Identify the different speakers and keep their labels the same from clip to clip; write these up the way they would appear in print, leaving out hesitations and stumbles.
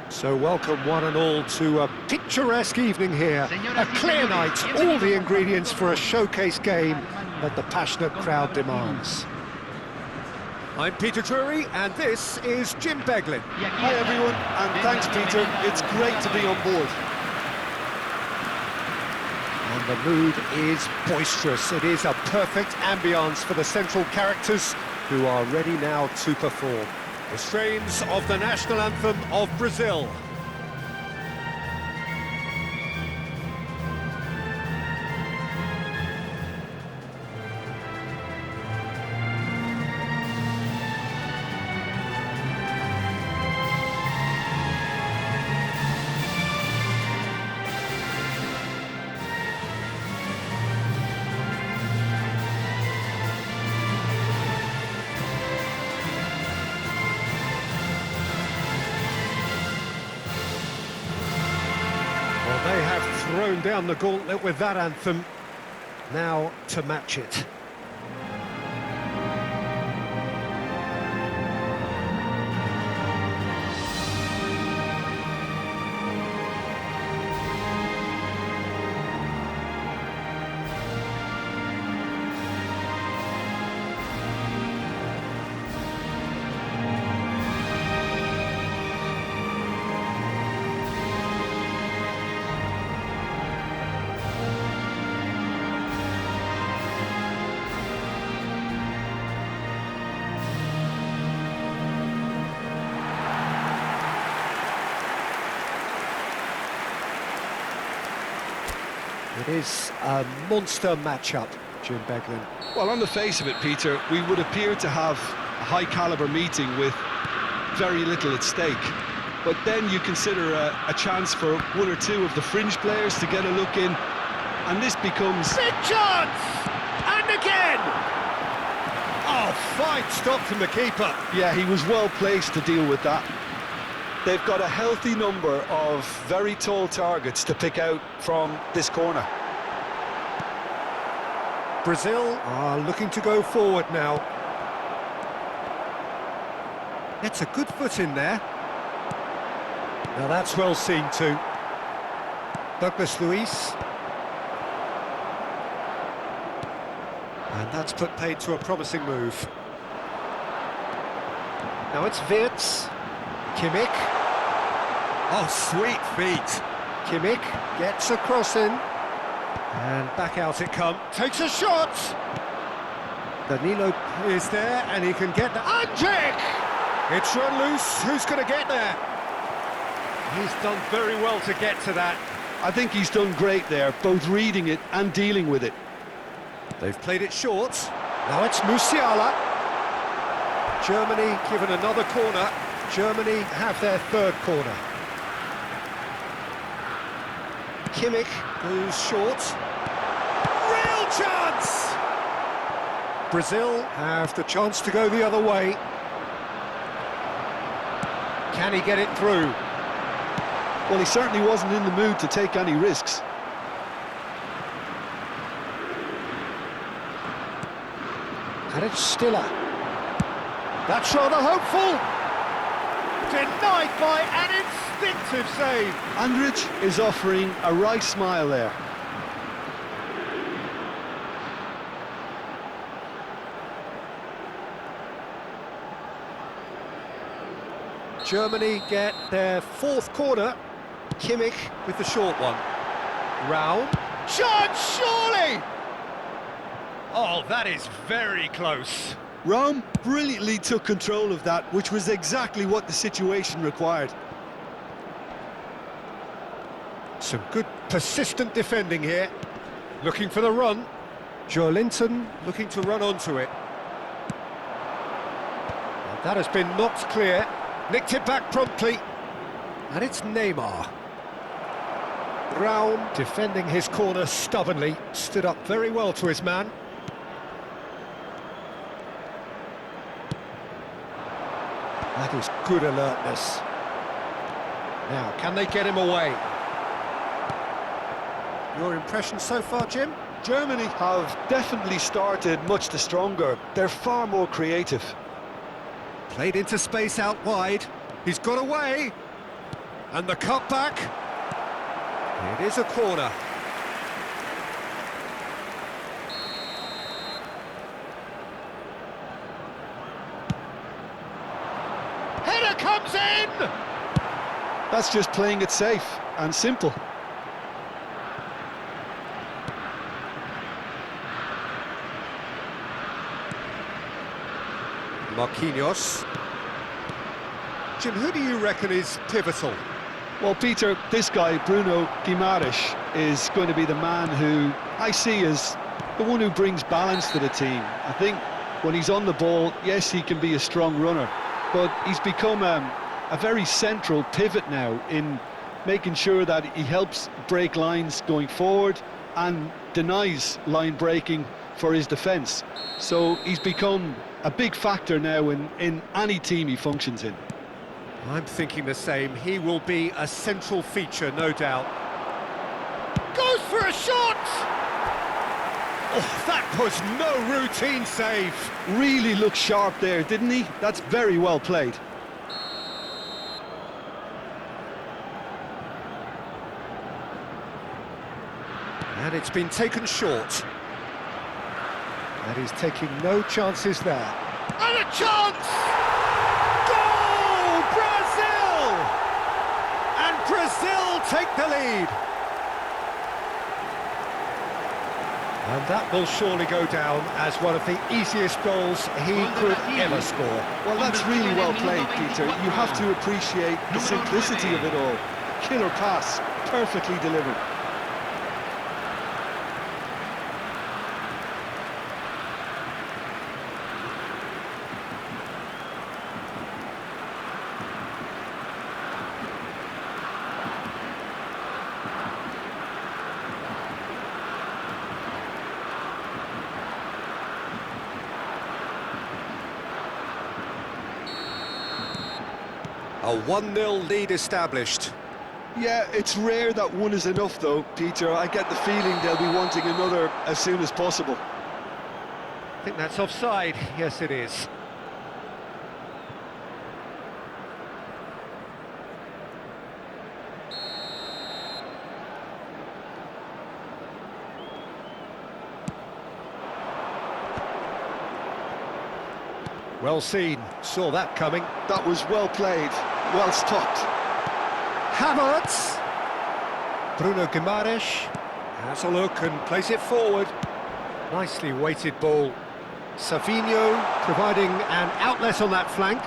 Speaker 1: So welcome one and all to a picturesque evening here. A clear night, all the ingredients for a showcase game that the passionate crowd demands. I'm Peter Drury, and this is Jim Beglin.
Speaker 2: Hi everyone, and thanks Peter, it's great to be on board.
Speaker 1: And the mood is boisterous. It is a perfect ambience for the central characters who are ready now to perform. The strains of the national anthem of Brazil. They have thrown down the gauntlet with that anthem. Now to match it. It is a monster matchup, Jim Beglin.
Speaker 2: Well, on the face of it, Peter, we would appear to have a high-caliber meeting with very little at stake. But then you consider a chance for one or two of the fringe players to get a look in, and this becomes...
Speaker 1: Big chance! And again! Oh, fine stop from the keeper.
Speaker 2: Yeah, he was well placed to deal with that. They've got a healthy number of very tall targets to pick out from this corner.
Speaker 1: Brazil are looking to go forward now. Gets a good foot in there. Now that's well seen too. Douglas Luiz. And that's put paid to a promising move. Now it's Wirtz. Kimmich. Oh, sweet feet. Kimmich gets a cross in. And back out it comes. Takes a shot. Danilo is there, and he can get the... Andrick! It's run loose. Who's going to get there? He's done very well to get to that.
Speaker 2: I think he's done great there, both reading it and dealing with it.
Speaker 1: They've played it short. Now it's Musiala. Germany given another corner. Germany have their third corner. Kimmich goes short. Real chance! Brazil have the chance to go the other way. Can he get it through?
Speaker 2: Well, he certainly wasn't in the mood to take any risks.
Speaker 1: And it's Stiller. That's rather hopeful. Denied by an instinctive save.
Speaker 2: Andrić is offering a wry smile there.
Speaker 1: Germany get their fourth corner. Kimmich with the short one. Round. Chance, surely! Oh, that is very close.
Speaker 2: Rome brilliantly took control of that, which was exactly what the situation required.
Speaker 1: Some good persistent defending here. Looking for the run. Joelinton looking to run onto it. And that has been knocked clear. Nicked it back promptly. And it's Neymar. Brown defending his corner stubbornly. Stood up very well to his man. That is good alertness. Now, can they get him away? Your impression so far, Jim?
Speaker 2: Germany have definitely started much the stronger. They're far more creative.
Speaker 1: Played into space out wide. He's got away. And the cutback. It is a corner. Header comes in!
Speaker 2: That's just playing it safe and simple.
Speaker 1: Marquinhos. Jim, who do you reckon is pivotal?
Speaker 2: Well, Peter, this guy, Bruno Guimaraes, is going to be the man who I see as the one who brings balance to the team. I think when he's on the ball, yes, he can be a strong runner, but he's become a very central pivot now in making sure that he helps break lines going forward and denies line breaking for his defence. So he's become a big factor now in any team he functions in.
Speaker 1: I'm thinking the same. He will be a central feature, no doubt. Goes for a shot! Oh, that was no routine save.
Speaker 2: Really looked sharp there, didn't he? That's very well played.
Speaker 1: And it's been taken short. And he's taking no chances there. And a chance! Goal! Brazil! And Brazil take the lead. And that will surely go down as one of the easiest goals he could ever score.
Speaker 2: Well, that's really well played, Peter. You have to appreciate the simplicity of it all. Killer pass, perfectly delivered.
Speaker 1: A 1-0 lead established.
Speaker 2: Yeah, it's rare that one is enough though, Peter. I get the feeling they'll be wanting another as soon as possible.
Speaker 1: I think that's offside. Yes, it is. Well seen. Saw that coming.
Speaker 2: That was well played, well stopped.
Speaker 1: Havertz. Bruno Guimaraes has a look and plays it forward. Nicely weighted ball. Savinho providing an outlet on that flank.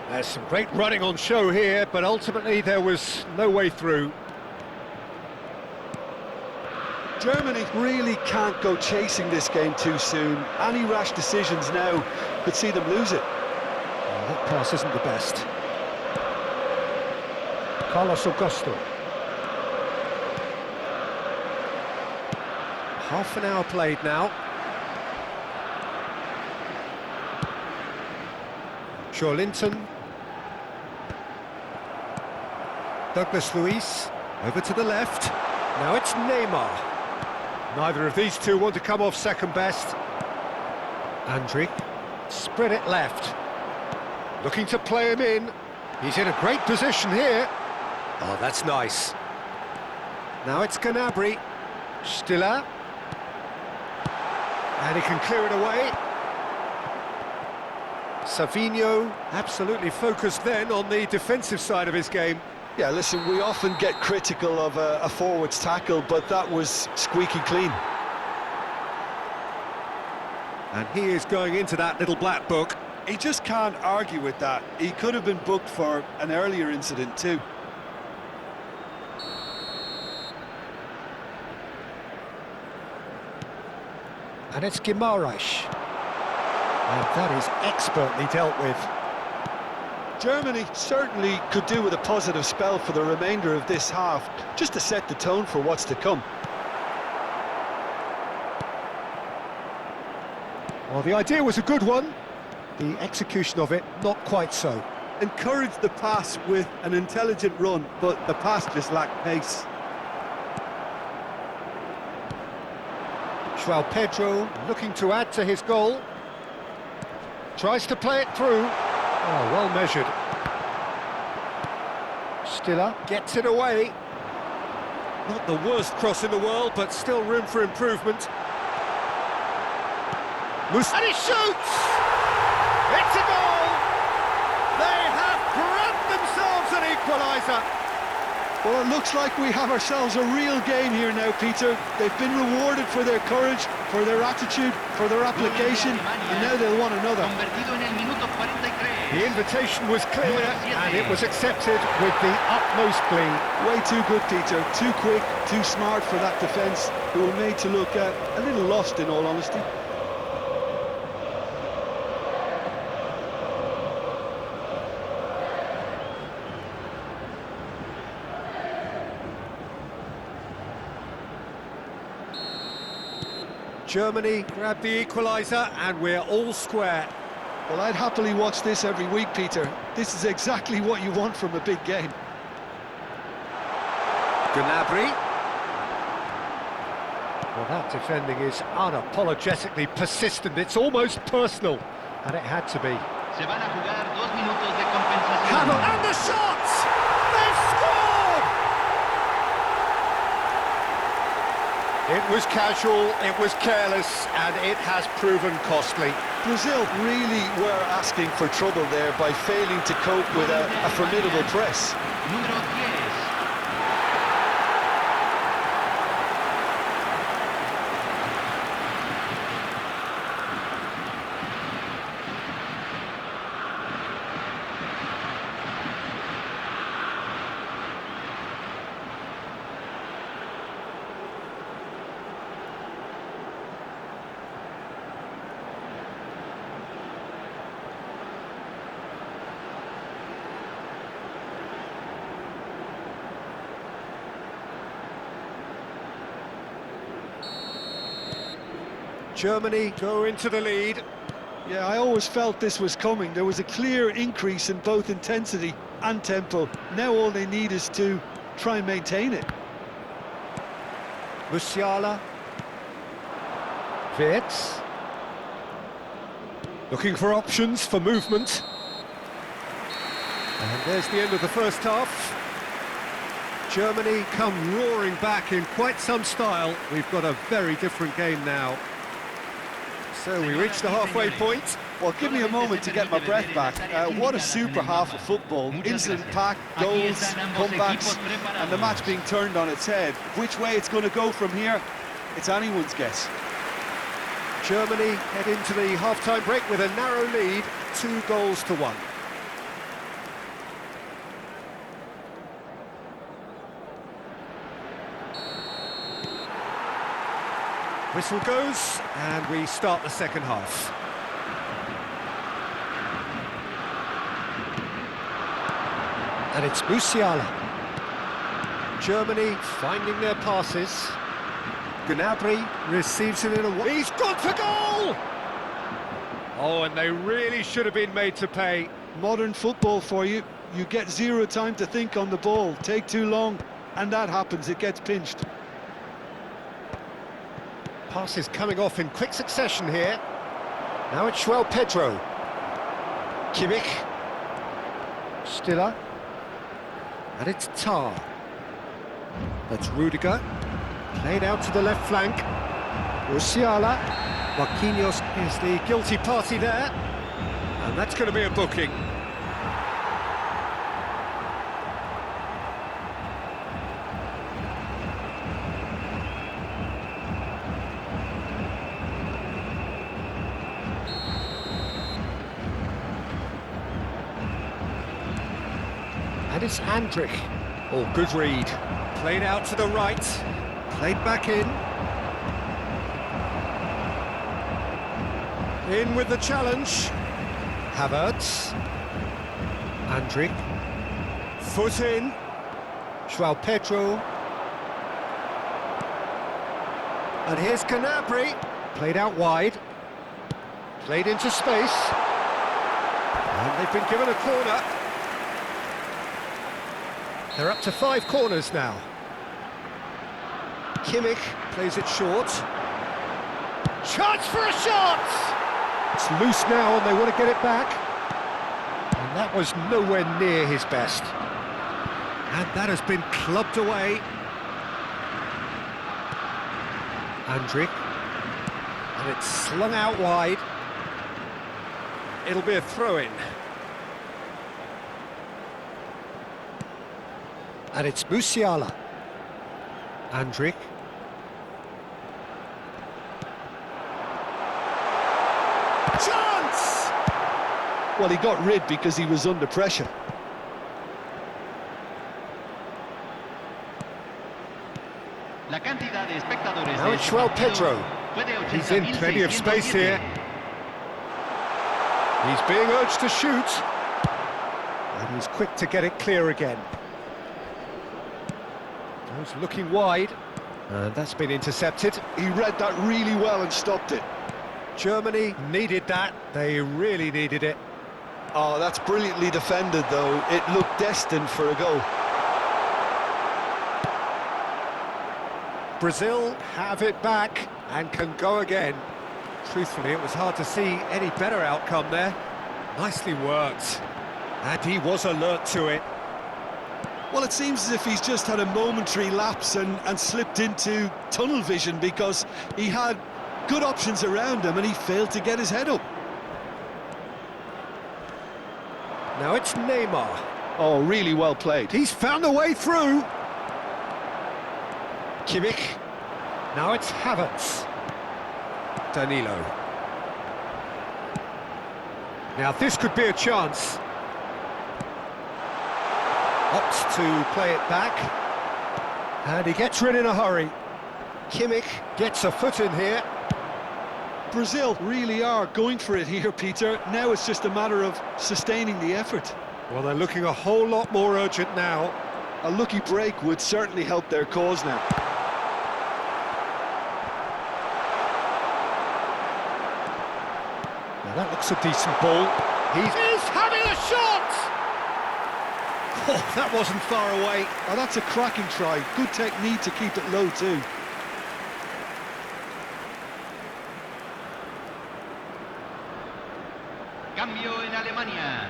Speaker 1: There's some great running on show here, but ultimately there was no way through.
Speaker 2: Germany really can't go chasing this game too soon. Any rash decisions now could see them lose it.
Speaker 1: Well, that pass isn't the best. Carlos Augusto. Half an hour played now. Linton. Douglas Luiz over to the left. Now it's Neymar. Neither of these two want to come off second best. Andrić spread it left. Looking to play him in. He's in a great position here. Oh, that's nice. Now it's Gnabry. Stiller. And he can clear it away. Savinho absolutely focused then on the defensive side of his game.
Speaker 2: Yeah, listen, we often get critical of a forward's tackle, but that was squeaky clean.
Speaker 1: And he is going into that little black book.
Speaker 2: He just can't argue with that. He could have been booked for an earlier incident too.
Speaker 1: And it's Guimaraes. And that is expertly dealt with.
Speaker 2: Germany certainly could do with a positive spell for the remainder of this half, just to set the tone for what's to come.
Speaker 1: Well, the idea was a good one. The execution of it, not quite so.
Speaker 2: Encouraged the pass with an intelligent run, but the pass just lacked pace.
Speaker 1: Pedro looking to add to his goal. Tries to play it through. Oh, well measured. Stiller gets it away. Not the worst cross in the world, but still room for improvement. And he shoots! It's a goal! They have grabbed themselves an equaliser.
Speaker 2: Well, it looks like we have ourselves a real game here now, Peter. They've been rewarded for their courage, for their attitude, for their application, and now they'll want another.
Speaker 1: The invitation was clear, and it was accepted with the utmost glee.
Speaker 2: Way too good, Peter. Too quick, too smart for that defence, who were made to look a little lost, in all honesty.
Speaker 1: Germany grabbed the equaliser, and we're all square.
Speaker 2: Well, I'd happily watch this every week, Peter. This is exactly what you want from a big game.
Speaker 1: Gnabry. Well, that defending is unapologetically persistent. It's almost personal, and it had to be. Hammer and the shots! They've scored! It was casual, it was careless, and it has proven costly.
Speaker 2: Brazil really were asking for trouble there by failing to cope with a formidable press.
Speaker 1: Germany go into the lead.
Speaker 2: Yeah, I always felt this was coming. There was a clear increase in both intensity and tempo. Now all they need is to try and maintain it.
Speaker 1: Musiala. Wirtz. Looking for options for movement. And there's the end of the first half. Germany come roaring back in quite some style. We've got a very different game now. So we reach the halfway point.
Speaker 2: Well, give me a moment to get my breath back. What a super half of football. Incident-packed, goals, comebacks, and the match being turned on its head. Which way it's going to go from here, it's anyone's guess.
Speaker 1: Germany head into the half-time break with a narrow lead, 2-1. Whistle goes, and we start the second half. And it's Musiala. Germany finding their passes. Gnabry receives it in a... He's gone for goal! Oh, and they really should have been made to pay.
Speaker 2: Modern football for you. You get zero time to think on the ball. Take too long, and that happens. It gets pinched.
Speaker 1: Passes coming off in quick succession here. Now it's Pedro. Kimmich. Stiller. And it's Tar. That's Rudiger. Played out to the left flank. Musiala. Marquinhos is the guilty party there. And that's going to be a booking. And it's Andrich. Oh, good read. Played out to the right. Played back in. In with the challenge. Havertz. Andrich. Foot in. Pedro. And here's Gnabry. Played out wide. Played into space. And they've been given a corner. They're up to 5 corners now. Kimmich plays it short. Chance for a shot! It's loose now and they want to get it back. That was nowhere near his best. And that has been clubbed away. Andrik. And it's slung out wide. It'll be a throw-in. And it's Musiala. Andrik. Chance!
Speaker 2: Well, he got rid because he was under pressure.
Speaker 1: Now it's Pedro. He's in plenty of space here. He's being urged to shoot. And he's quick to get it clear again. He's looking wide. And that's been intercepted.
Speaker 2: He read that really well and stopped it.
Speaker 1: Germany needed that. They really needed it.
Speaker 2: Oh, that's brilliantly defended, though. It looked destined for a goal.
Speaker 1: Brazil have it back and can go again. Truthfully, it was hard to see any better outcome there. Nicely worked. And he was alert to it.
Speaker 2: Well, it seems as if he's just had a momentary lapse and slipped into tunnel vision, because he had good options around him and he failed to get his head up.
Speaker 1: Now it's Neymar.
Speaker 2: Oh, really well played.
Speaker 1: He's found a way through. Kimmich. Now it's Havertz. Danilo. Now this could be a chance. Opts to play it back. And he gets rid in a hurry. Kimmich gets a foot in here.
Speaker 2: Brazil really are going for it here, Peter. Now it's just a matter of sustaining the effort.
Speaker 1: Well, they're looking a whole lot more urgent now.
Speaker 2: A lucky break would certainly help their cause now.
Speaker 1: Now that looks a decent ball. He's having a shot! Oh, that wasn't far away.
Speaker 2: Oh, that's a cracking try. Good technique to keep it low too.
Speaker 3: Cambio en Alemania.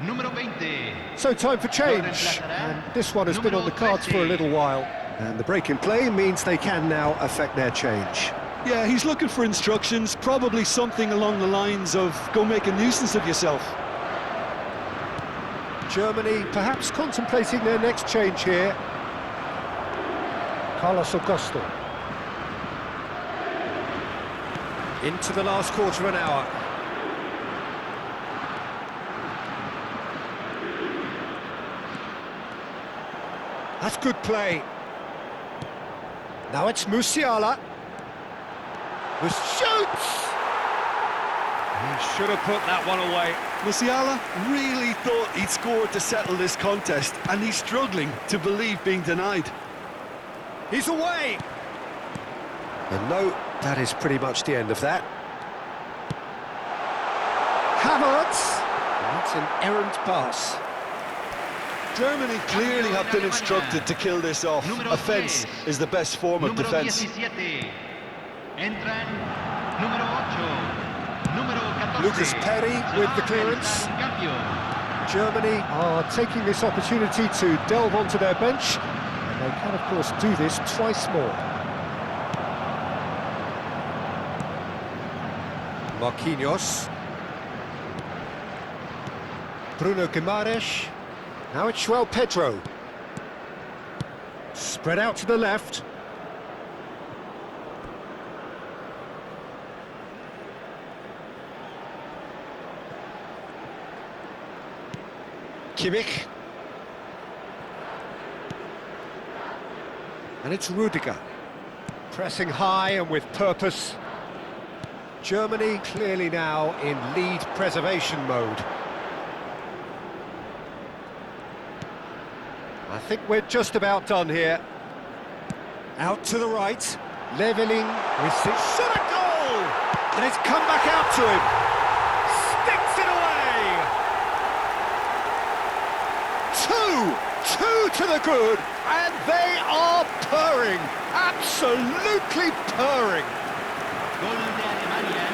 Speaker 3: Número 20.
Speaker 1: So time for change, and this one has been on the cards for a little while. And the break in play means they can now affect their change.
Speaker 2: Yeah, he's looking for instructions, probably something along the lines of go make a nuisance of yourself.
Speaker 1: Germany perhaps contemplating their next change here. Carlos Augusto. Into the last quarter of an hour. That's good play. Now it's Musiala. Who shoots! He should have put that one away.
Speaker 2: Musiala really thought he'd scored to settle this contest, and he's struggling to believe being denied.
Speaker 1: He's away! And no, that is pretty much the end of that. Havertz! And that's an errant pass.
Speaker 2: Germany clearly have been instructed to kill this off. Offence is the best form of defence.
Speaker 1: Lucas Perry with the clearance. Germany are taking this opportunity to delve onto their bench, and they can of course do this twice more. Marquinhos. Bruno Guimaraes. Now it's Pedro. Spread out to the left. Kimmich. And it's Rudiger. Pressing high and with purpose. Germany clearly now in lead preservation mode. I think we're just about done here. Out to the right. Leveling with six. Shot a goal! And it's come back out to him. Sticks it away! Two to the good, and they are purring. Absolutely purring.
Speaker 3: Gol de Alemania,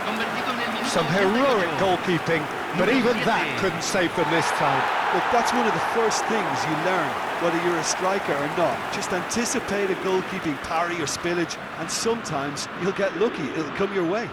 Speaker 3: convertido en el
Speaker 1: Some heroic goalkeeping, but even that couldn't save them this time.
Speaker 2: Look, that's one of the first things you learn, whether you're a striker or not. Just anticipate a goalkeeping parry or spillage, and sometimes you'll get lucky, it'll come your way.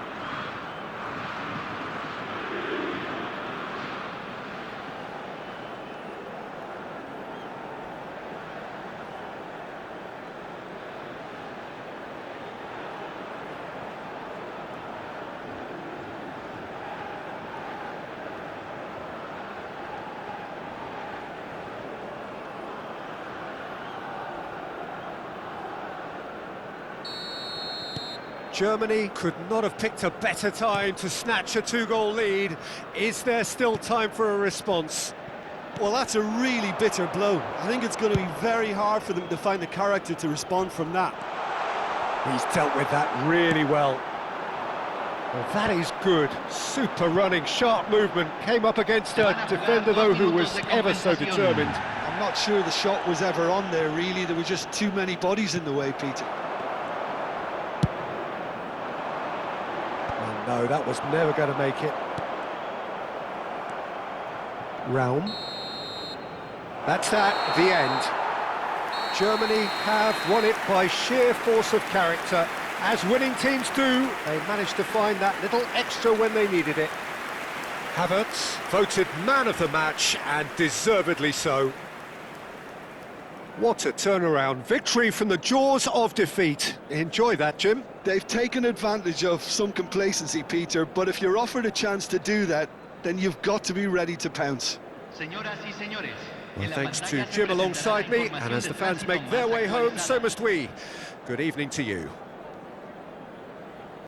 Speaker 1: Germany could not have picked a better time to snatch a two-goal lead. Is there still time for a response?
Speaker 2: Well, that's a really bitter blow. I think it's going to be very hard for them to find the character to respond from that.
Speaker 1: He's dealt with that really well. Well, that is good. Super running, sharp movement. Came up against a defender, though, who was ever so determined.
Speaker 2: I'm not sure the shot was ever on there, really. There were just too many bodies in the way, Peter.
Speaker 1: No, that was never going to make it. Realm. That's that, the end. Germany have won it by sheer force of character. As winning teams do, they managed to find that little extra when they needed it. Havertz voted man of the match, and deservedly so. What a turnaround. Victory from the jaws of defeat. Enjoy that, Jim.
Speaker 2: They've taken advantage of some complacency, Peter, but if you're offered a chance to do that, then you've got to be ready to pounce.
Speaker 1: Well, thanks to Jim alongside me, and as the fans make their way home, so must we. Good evening to you.